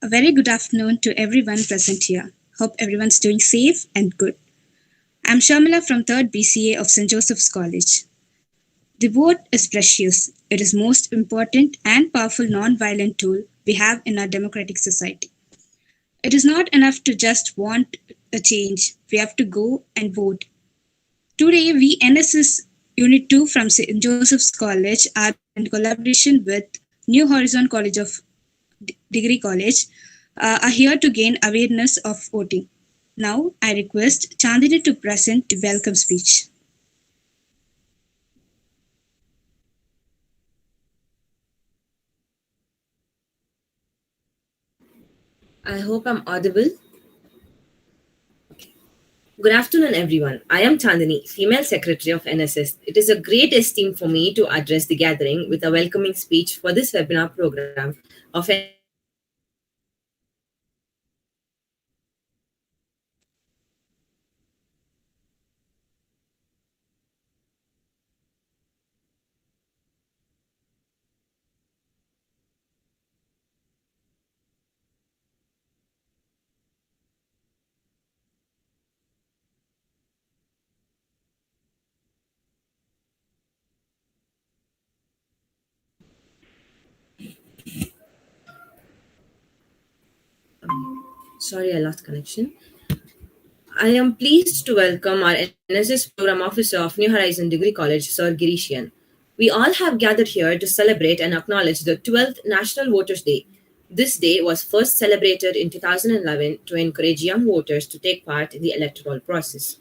A very good afternoon to everyone present here. Hope everyone's doing safe and good. I'm Sharmila from 3rd BCA of St. Joseph's College. The vote is precious. It is most important and powerful non-violent tool we have in our democratic society. It is not enough to just want a change. We have to go and vote. Today, we NSS Unit 2 from St. Joseph's College are in collaboration with New Horizon College of Degree College are here to gain awareness of voting. Now, I request Chandini to present the welcome speech. I hope I'm audible. Okay. Good afternoon, everyone. I am Chandini, female secretary of NSS. It is a great esteem for me to address the gathering with a welcoming speech for this webinar program of Sorry, I lost connection. I am pleased to welcome our NSS Program Officer of New Horizon Degree College, Sir Girishian. We all have gathered here to celebrate and acknowledge the 12th National Voters' Day. This day was first celebrated in 2011 to encourage young voters to take part in the electoral process.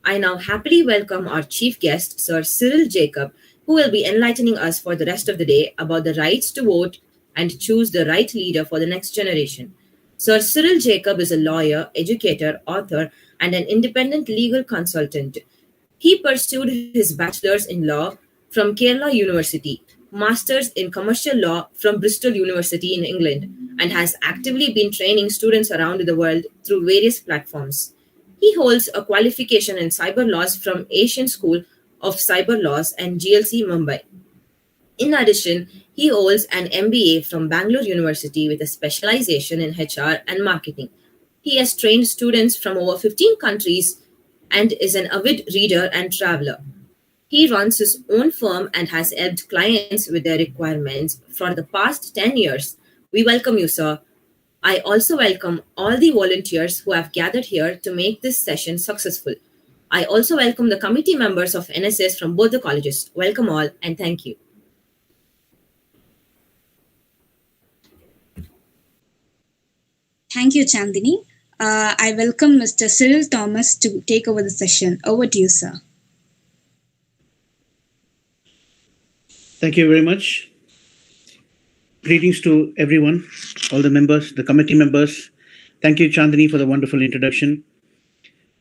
I now happily welcome our chief guest, Sir Cyril Jacob, who will be enlightening us for the rest of the day about the rights to vote and choose the right leader for the next generation. Sir Cyril Jacob is a lawyer, educator, author, and an independent legal consultant. He pursued his bachelor's in law from Kerala University, master's in commercial law from Bristol University in England, and has actively been training students around the world through various platforms. He holds a qualification in cyber laws from Asian School of Cyber Laws and GLC Mumbai. In addition, he holds an MBA from Bangalore University with a specialization in HR and marketing. He has trained students from over 15 countries and is an avid reader and traveler. He runs his own firm and has helped clients with their requirements for the past 10 years. We welcome you, sir. I also welcome all the volunteers who have gathered here to make this session successful. I also welcome the committee members of NSS from both the colleges. Welcome all and thank you. Thank you, Chandini. I welcome Mr. Cyril Thomas to take over the session. Over to you, sir. Thank you very much. Greetings to everyone, all the members, the committee members. Thank you, Chandini, for the wonderful introduction,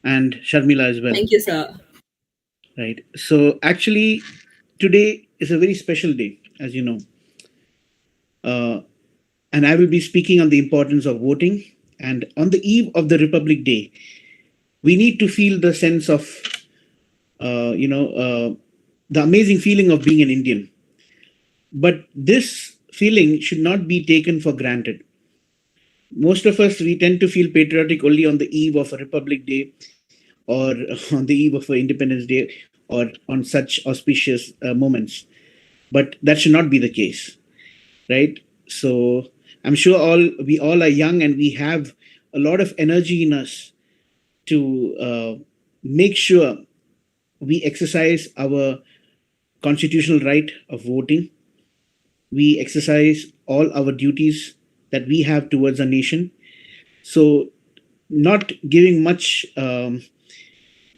and Sharmila as well. Thank you, sir. Right. So actually, today is a very special day, as you know. And I will be speaking on the importance of voting. And on the eve of the Republic Day, we need to feel the sense of, the amazing feeling of being an Indian. But this feeling should not be taken for granted. Most of us, we tend to feel patriotic only on the eve of a Republic Day or on the eve of an Independence Day or on such auspicious moments. But that should not be the case, right? So I'm sure we all are young and we have a lot of energy in us to make sure we exercise our constitutional right of voting. We exercise all our duties that we have towards our nation. So not giving much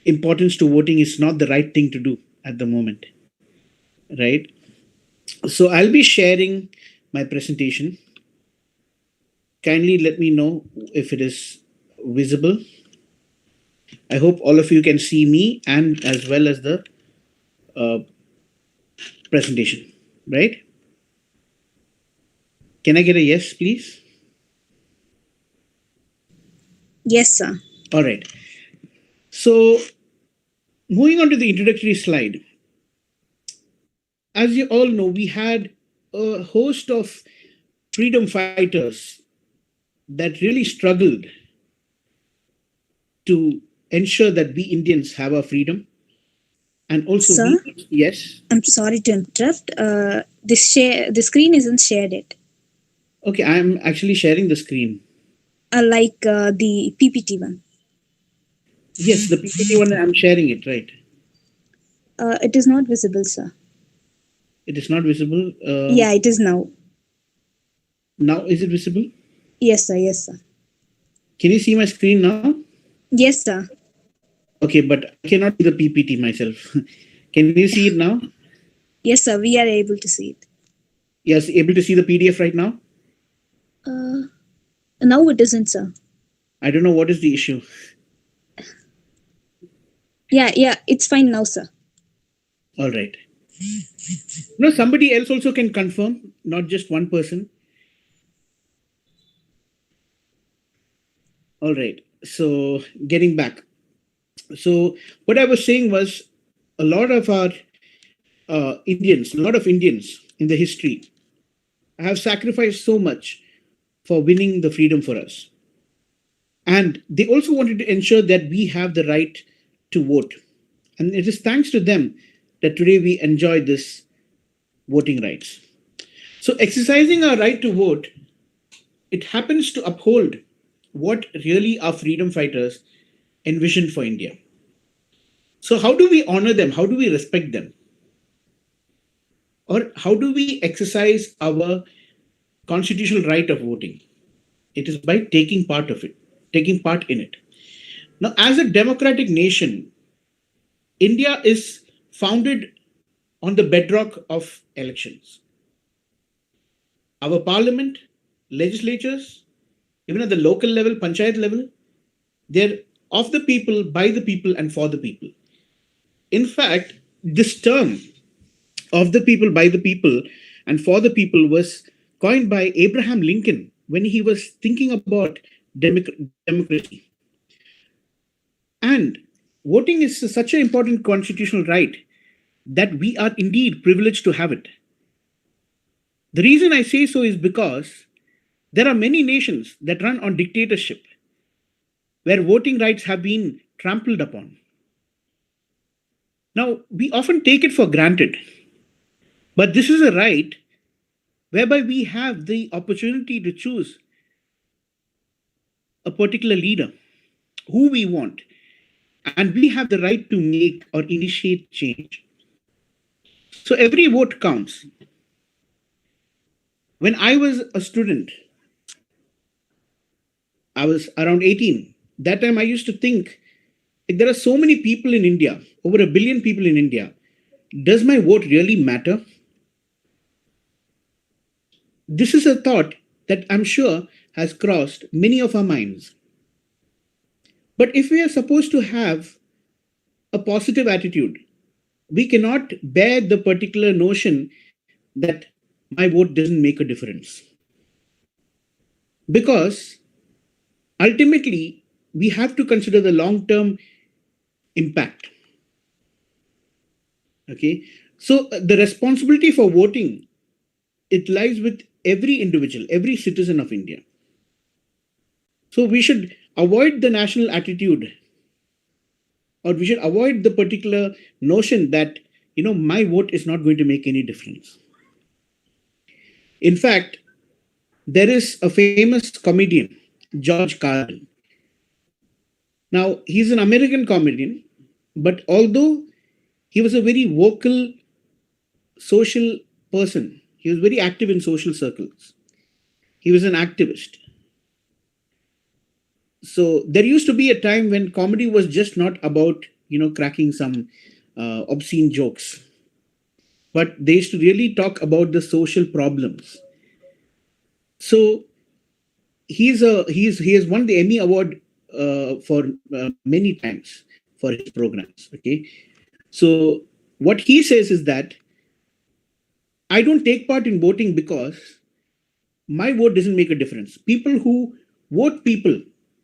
importance to voting is not the right thing to do at the moment, right? So I'll be sharing my presentation. Kindly let me know if it is visible. I hope all of you can see me and as well as the presentation, right? Can I get a yes, please? Yes, sir. All right. So moving on to the introductory slide. As you all know, we had a host of freedom fighters that really struggled to ensure that we Indians have our freedom. And also, Sir? yes. I'm sorry to interrupt. The screen isn't shared yet. Okay, I'm actually sharing the screen. Like the PPT one. Yes, the PPT one, I'm sharing it, right? It is not visible, sir. It is not visible. Yeah, it is now. Now, is it visible? Yes, sir. Yes, sir. Can you see my screen now? Yes, sir. Okay, but I cannot see the PPT myself. Can you see it now? Yes, sir. We are able to see it. Yes, able to see the PDF right now? Now it isn't, sir. I don't know what is the issue. Yeah. It's fine now, sir. All right. No, somebody else also can confirm, not just one person. All right. So getting back. So what I was saying was a lot of our Indians in the history have sacrificed so much for winning the freedom for us. And they also wanted to ensure that we have the right to vote. And it is thanks to them that today we enjoy this voting rights. So exercising our right to vote, it happens to uphold what really our freedom fighters envisioned for India. So how do we honor them? How do we respect them? Or how do we exercise our constitutional right of voting? It is by taking part in it. Now, as a democratic nation, India is founded on the bedrock of elections. Our parliament, legislatures, even at the local level, panchayat level, they're of the people, by the people, and for the people. In fact, this term of the people, by the people, and for the people was coined by Abraham Lincoln when he was thinking about democracy. And voting is such an important constitutional right that we are indeed privileged to have it. The reason I say so is because there are many nations that run on dictatorship where voting rights have been trampled upon. Now, we often take it for granted, but this is a right whereby we have the opportunity to choose a particular leader who we want, and we have the right to make or initiate change. So every vote counts. When I was a student, I was around 18. That time I used to think, if there are so many people in India, over 1 billion people in India, does my vote really matter? This is a thought that I'm sure has crossed many of our minds. But if we are supposed to have a positive attitude, we cannot bear the particular notion that my vote doesn't make a difference. Because ultimately, we have to consider the long-term impact. Okay, so the responsibility for voting, it lies with every individual, every citizen of India. So we should avoid the national attitude, or we should avoid the particular notion that, my vote is not going to make any difference. In fact, there is a famous comedian, George Carlin. Now, he's an American comedian, but although he was a very vocal social person, he was very active in social circles. He was an activist. So there used to be a time when comedy was just not about, cracking some obscene jokes, but they used to really talk about the social problems. So he has won the Emmy Award for many times for his programs. Okay, so what he says is that I don't take part in voting because my vote doesn't make a difference. People who vote people,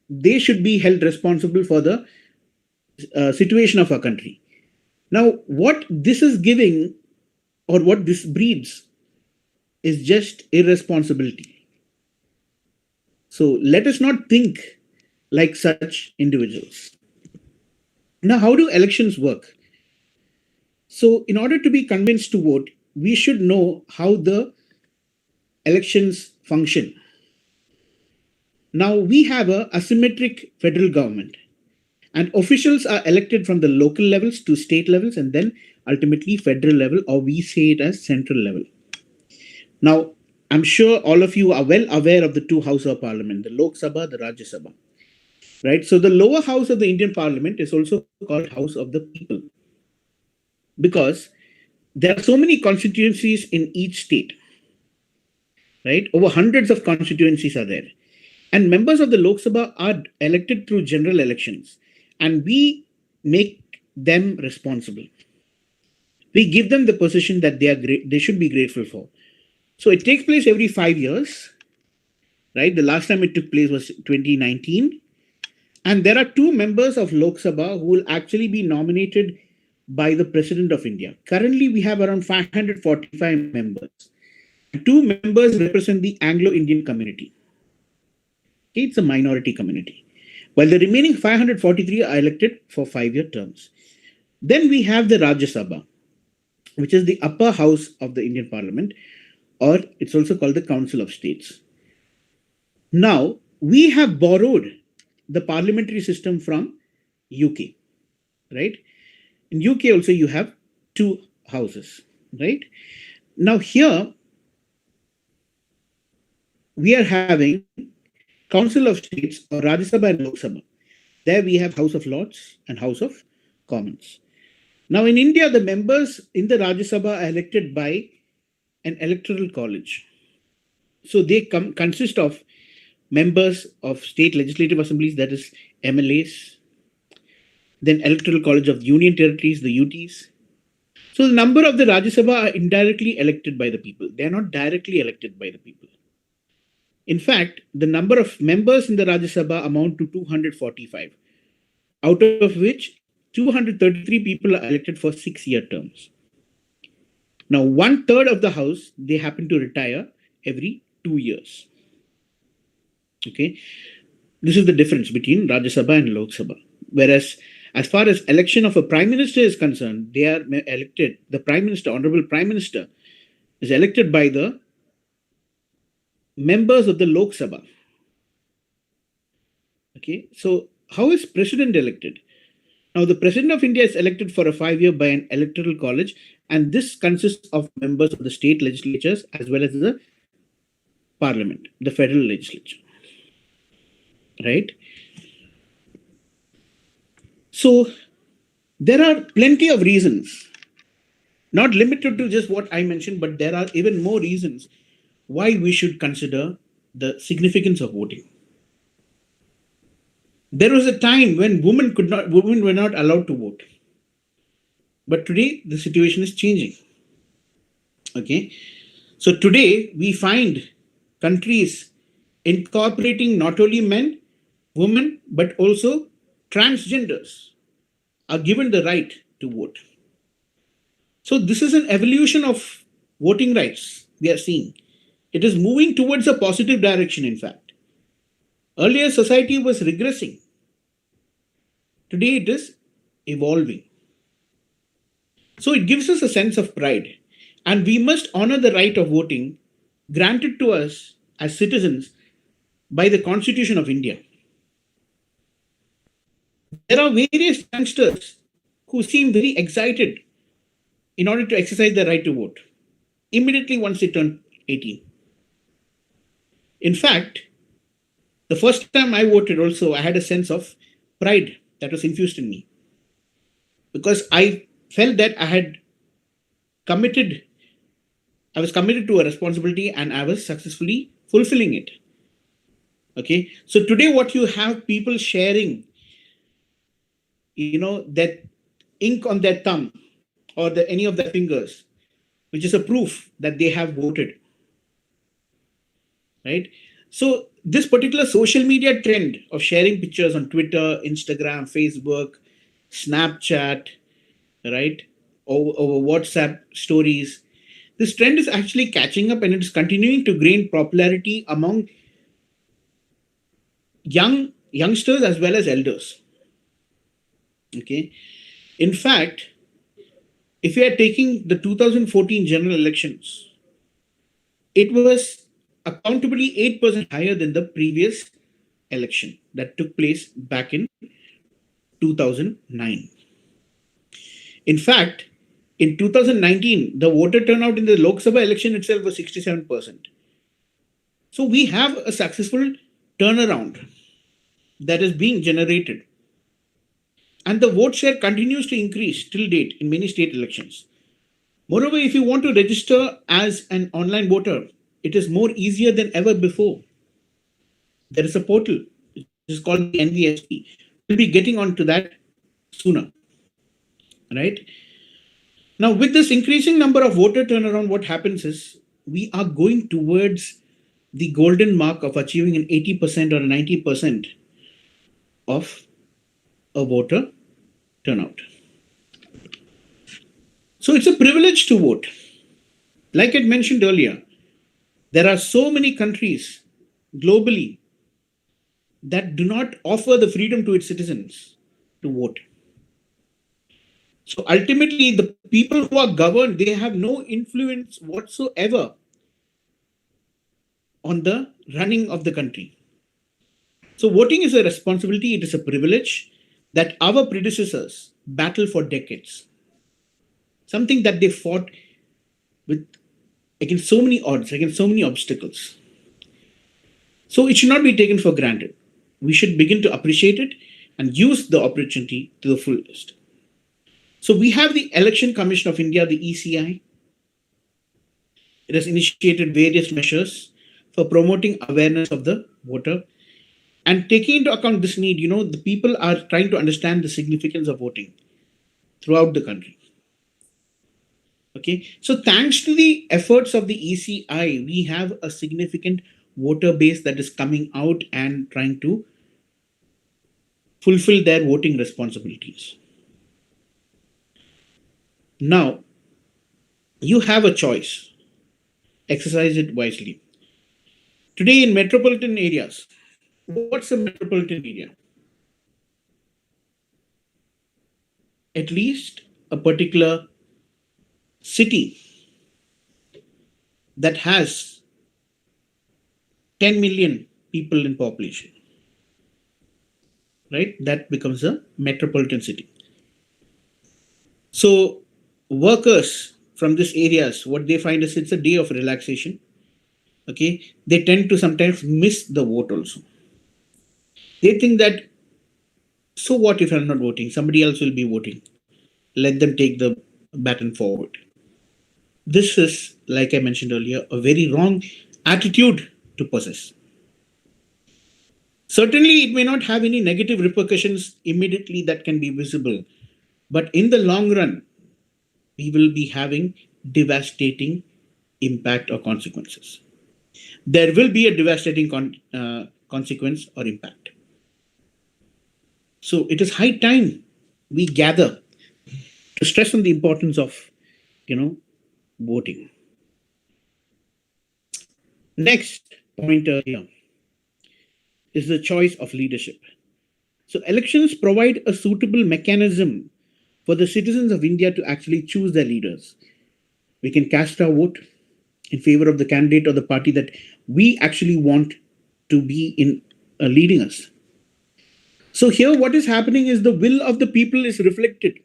they should be held responsible for the situation of our country. Now, what this is giving, or what this breeds, is just irresponsibility. So let us not think like such individuals. Now, how do elections work? So, in order to be convinced to vote, we should know how the elections function. Now, we have a asymmetric federal government, and officials are elected from the local levels to state levels and then ultimately federal level, or we say it as central level. Now, I'm sure all of you are well aware of the two houses of parliament, the Lok Sabha, the Rajya Sabha. Right? So the lower house of the Indian parliament is also called House of the People, because there are so many constituencies in each state. Right? Over hundreds of constituencies are there. And members of the Lok Sabha are elected through general elections, and we make them responsible. We give them the position that they should be grateful for. So it takes place every 5 years, right? The last time it took place was 2019. And there are two members of Lok Sabha who will actually be nominated by the President of India. Currently, we have around 545 members. Two members represent the Anglo-Indian community. Okay, it's a minority community. While the remaining 543 are elected for 5-year terms. Then we have the Rajya Sabha, which is the upper house of the Indian Parliament, or it's also called the Council of States. Now, we have borrowed the parliamentary system from UK, right? In UK also you have two houses, right? Now here, we are having Council of States or Rajya Sabha and Lok Sabha. There we have House of Lords and House of Commons. Now in India, the members in the Rajya Sabha are elected by an electoral college. So they consist of members of state legislative assemblies, that is MLAs, then electoral college of union territories, the UTs. So the number of the Rajya Sabha are indirectly elected by the people. They are not directly elected by the people. In fact, the number of members in the Rajya Sabha amount to 245, out of which 233 people are elected for 6-year terms. Now, 1/3 of the house, they happen to retire every 2 years. Okay, this is the difference between Rajya Sabha and Lok Sabha. Whereas, as far as election of a prime minister is concerned, they are elected. The prime minister, honorable prime minister, is elected by the members of the Lok Sabha. Okay, so how is president elected? Now, the president of India is elected for a 5-year by an electoral college, and this consists of members of the state legislatures as well as the parliament, the federal legislature. Right? So, there are plenty of reasons, not limited to just what I mentioned, but there are even more reasons why we should consider the significance of voting. There was a time when women were not allowed to vote. But today, the situation is changing. Okay. So today, we find countries incorporating not only men, women, but also transgenders are given the right to vote. So this is an evolution of voting rights we are seeing. It is moving towards a positive direction, in fact. Earlier, society was regressing. Today, it is evolving. So it gives us a sense of pride. And we must honor the right of voting granted to us as citizens by the Constitution of India. There are various youngsters who seem very excited in order to exercise their right to vote immediately once they turn 18. In fact, the first time I voted also, I had a sense of pride that was infused in me, because I felt that I was committed to a responsibility and I was successfully fulfilling it. Okay, so today what you have people sharing, that ink on their thumb or any of their fingers, which is a proof that they have voted. Right? So this particular social media trend of sharing pictures on Twitter, Instagram, Facebook, Snapchat, right, over WhatsApp stories, this trend is actually catching up and it is continuing to gain popularity among youngsters as well as elders. Okay. In fact, if you are taking the 2014 general elections, it was accountably 8% higher than the previous election that took place back in 2009. In fact, in 2019, the voter turnout in the Lok Sabha election itself was 67%. So we have a successful turnaround that is being generated. And the vote share continues to increase till date in many state elections. Moreover, if you want to register as an online voter, it is more easier than ever before. There is a portal, which is called the NVSP. We'll be getting onto that sooner. Right? Now, with this increasing number of voter turnaround, what happens is we are going towards the golden mark of achieving an 80% or 90% of a voter turnout. So it's a privilege to vote. Like I mentioned earlier, there are so many countries globally that do not offer the freedom to its citizens to vote. So ultimately, the people who are governed, they have no influence whatsoever on the running of the country. So voting is a responsibility, it is a privilege that our predecessors battled for decades. Something that they fought with against so many odds, against so many obstacles. So it should not be taken for granted. We should begin to appreciate it and use the opportunity to the fullest. So we have the Election Commission of India, the ECI. It has initiated various measures for promoting awareness of the voter. And taking into account this need, the people are trying to understand the significance of voting throughout the country. Okay, so thanks to the efforts of the ECI, we have a significant voter base that is coming out and trying to fulfill their voting responsibilities. Now, you have a choice. Exercise it wisely. Today in metropolitan areas, what's a metropolitan area? At least a particular city that has 10 million people in population, right? That becomes a metropolitan city. So workers from these areas, what they find is it's a day of relaxation. Okay, they tend to sometimes miss the vote also. They think that, so what if I'm not voting? Somebody else will be voting. Let them take the baton forward. This is, like I mentioned earlier, a very wrong attitude to possess. Certainly, it may not have any negative repercussions immediately that can be visible, but in the long run, we will be having devastating impact or consequences. There will be a devastating consequence or impact. So it is high time we gather to stress on the importance of, voting. Next point here is the choice of leadership. So elections provide a suitable mechanism for the citizens of India to actually choose their leaders. We can cast our vote in favor of the candidate or the party that we actually want to be in leading us. So here what is happening is the will of the people is reflected.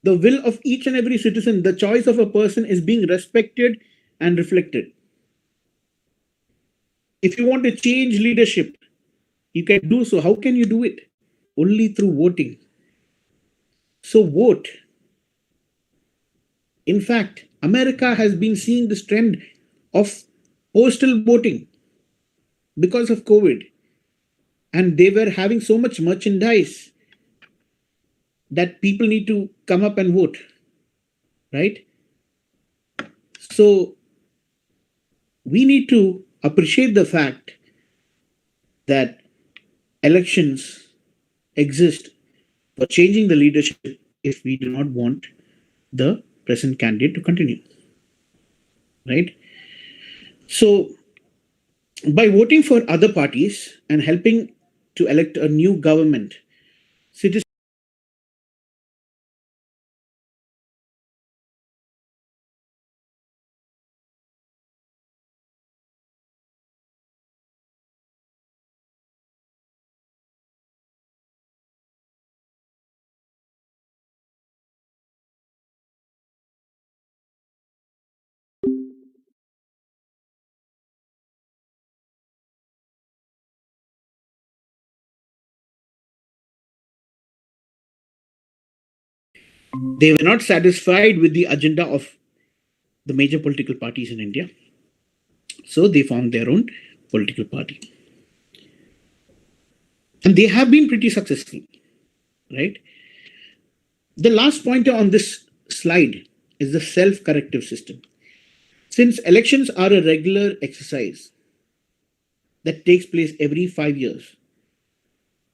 The will of each and every citizen, the choice of a person is being respected and reflected. If you want to change leadership, you can do so. How can you do it? Only through voting. So vote. In fact, America has been seeing this trend of postal voting because of COVID. And they were having so much merchandise that people need to come up and vote, right? So we need to appreciate the fact that elections exist for changing the leadership if we do not want the present candidate to continue, right? So By voting for other parties and helping to elect a new government, citizens they were not satisfied with the agenda of the major political parties in India. So they formed their own political party. And they have been pretty successful, right? The last pointer on this slide is the self-corrective system. Since elections are a regular exercise that takes place every 5 years,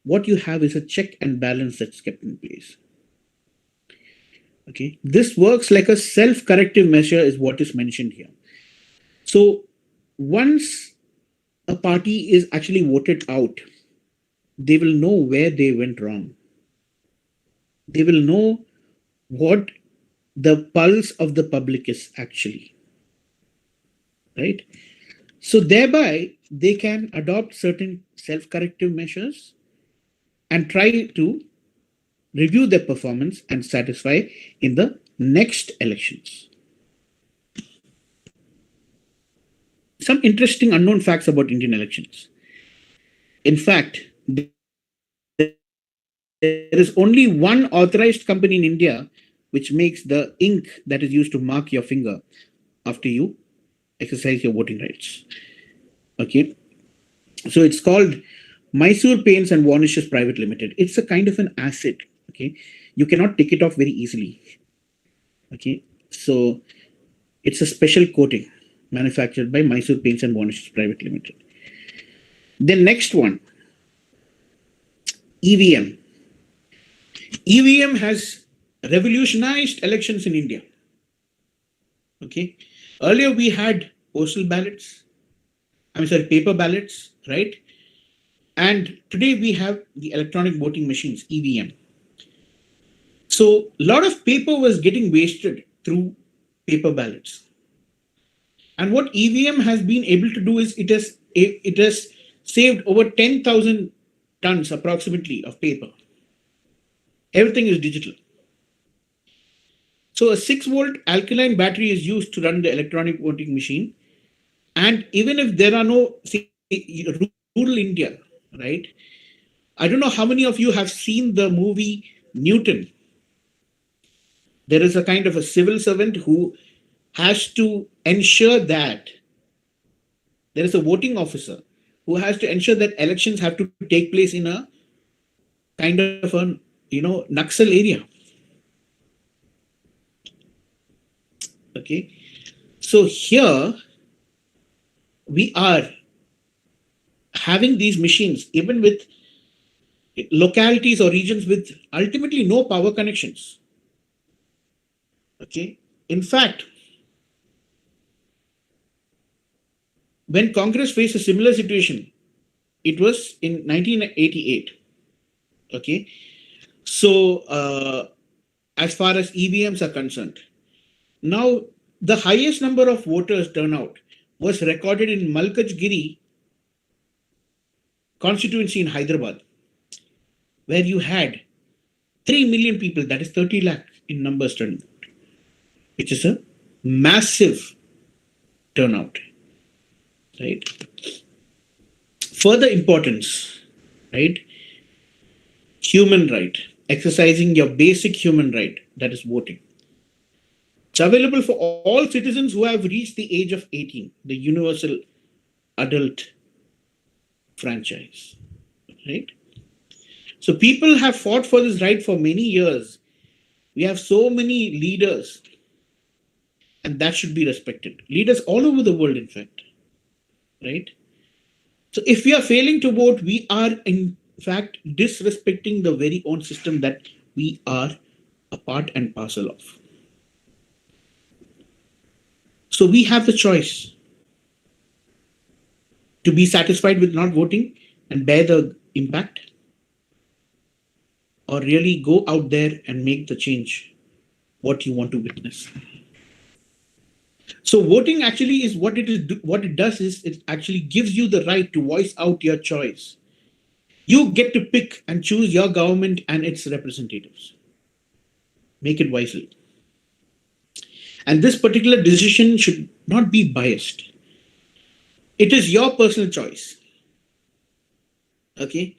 what you have is a check and balance that's kept in place. Okay, this works like a self-corrective measure is what is mentioned here. So once a party is actually voted out, they will know where they went wrong. They will know what the pulse of the public is actually, right? So thereby they can adopt certain self-corrective measures and try to review their performance and satisfy in the next elections. Some interesting unknown facts about Indian elections. In fact, there is only one authorized company in India which makes the ink that is used to mark your finger after you exercise your voting rights. Okay, so it's called Mysore Paints and Varnishes Private Limited. It's a kind of an acid. Okay, you cannot take it off very easily. Okay, so it's a special coating manufactured by Mysore Paints and Varnishes Private Limited. The next one, EVM. EVM has revolutionized elections in India. Okay, earlier we had postal ballots, paper ballots, right? And today we have the electronic voting machines, EVM. So a lot of paper was getting wasted through paper ballots. And what EVM has been able to do is it has saved over 10,000 tons approximately of paper. Everything is digital. So a 6-volt alkaline battery is used to run the electronic voting machine. And even if there are no, rural India, right? I don't know how many of you have seen the movie Newton. There is a kind of a civil servant who has to ensure that there is a voting officer who has to ensure that elections have to take place in a kind of a, Naxal area. Okay. So here we are having these machines, even with localities or regions with ultimately no power connections. Okay. In fact, when Congress faced a similar situation, it was in 1988. Okay. So as far as EVMs are concerned, now the highest number of voters turnout was recorded in Malkajgiri constituency in Hyderabad, where you had 3 million people, that is 30 lakh in numbers turning out, which is a massive turnout, right? Further importance, right? Human right, exercising your basic human right, that is voting. It's available for all citizens who have reached the age of 18, the universal adult franchise, right? So people have fought for this right for many years. We have so many leaders, and that should be respected. Leaders all over the world, in fact, right? So if we are failing to vote, we are in fact disrespecting the very own system that we are a part and parcel of. So we have the choice. to be satisfied with not voting and bear the impact, or really go out there and make the change what you want to witness. So voting actually is what it does is it actually gives you the right to voice out your choice. You get to pick and choose your government and its representatives. Make it wisely. And this particular decision should not be biased. It is your personal choice. Okay.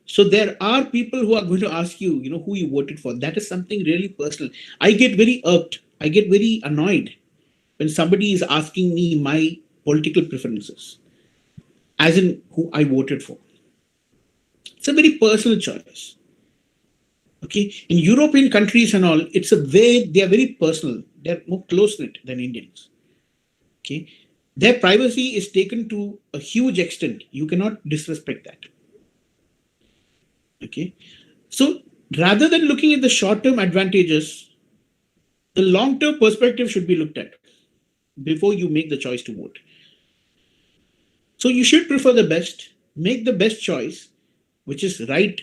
So there are people who are going to ask you, who you voted for. That is something really personal. I get very irked. I get very annoyed when somebody is asking me my political preferences, as in who I voted for. It's a very personal choice. Okay. In European countries and all, they are very personal. They're more close-knit than Indians. Okay. Their privacy is taken to a huge extent. You cannot disrespect that. Okay. So rather than looking at the short-term advantages, the long-term perspective should be looked at before you make the choice to vote. So you should prefer the best, make the best choice, which is right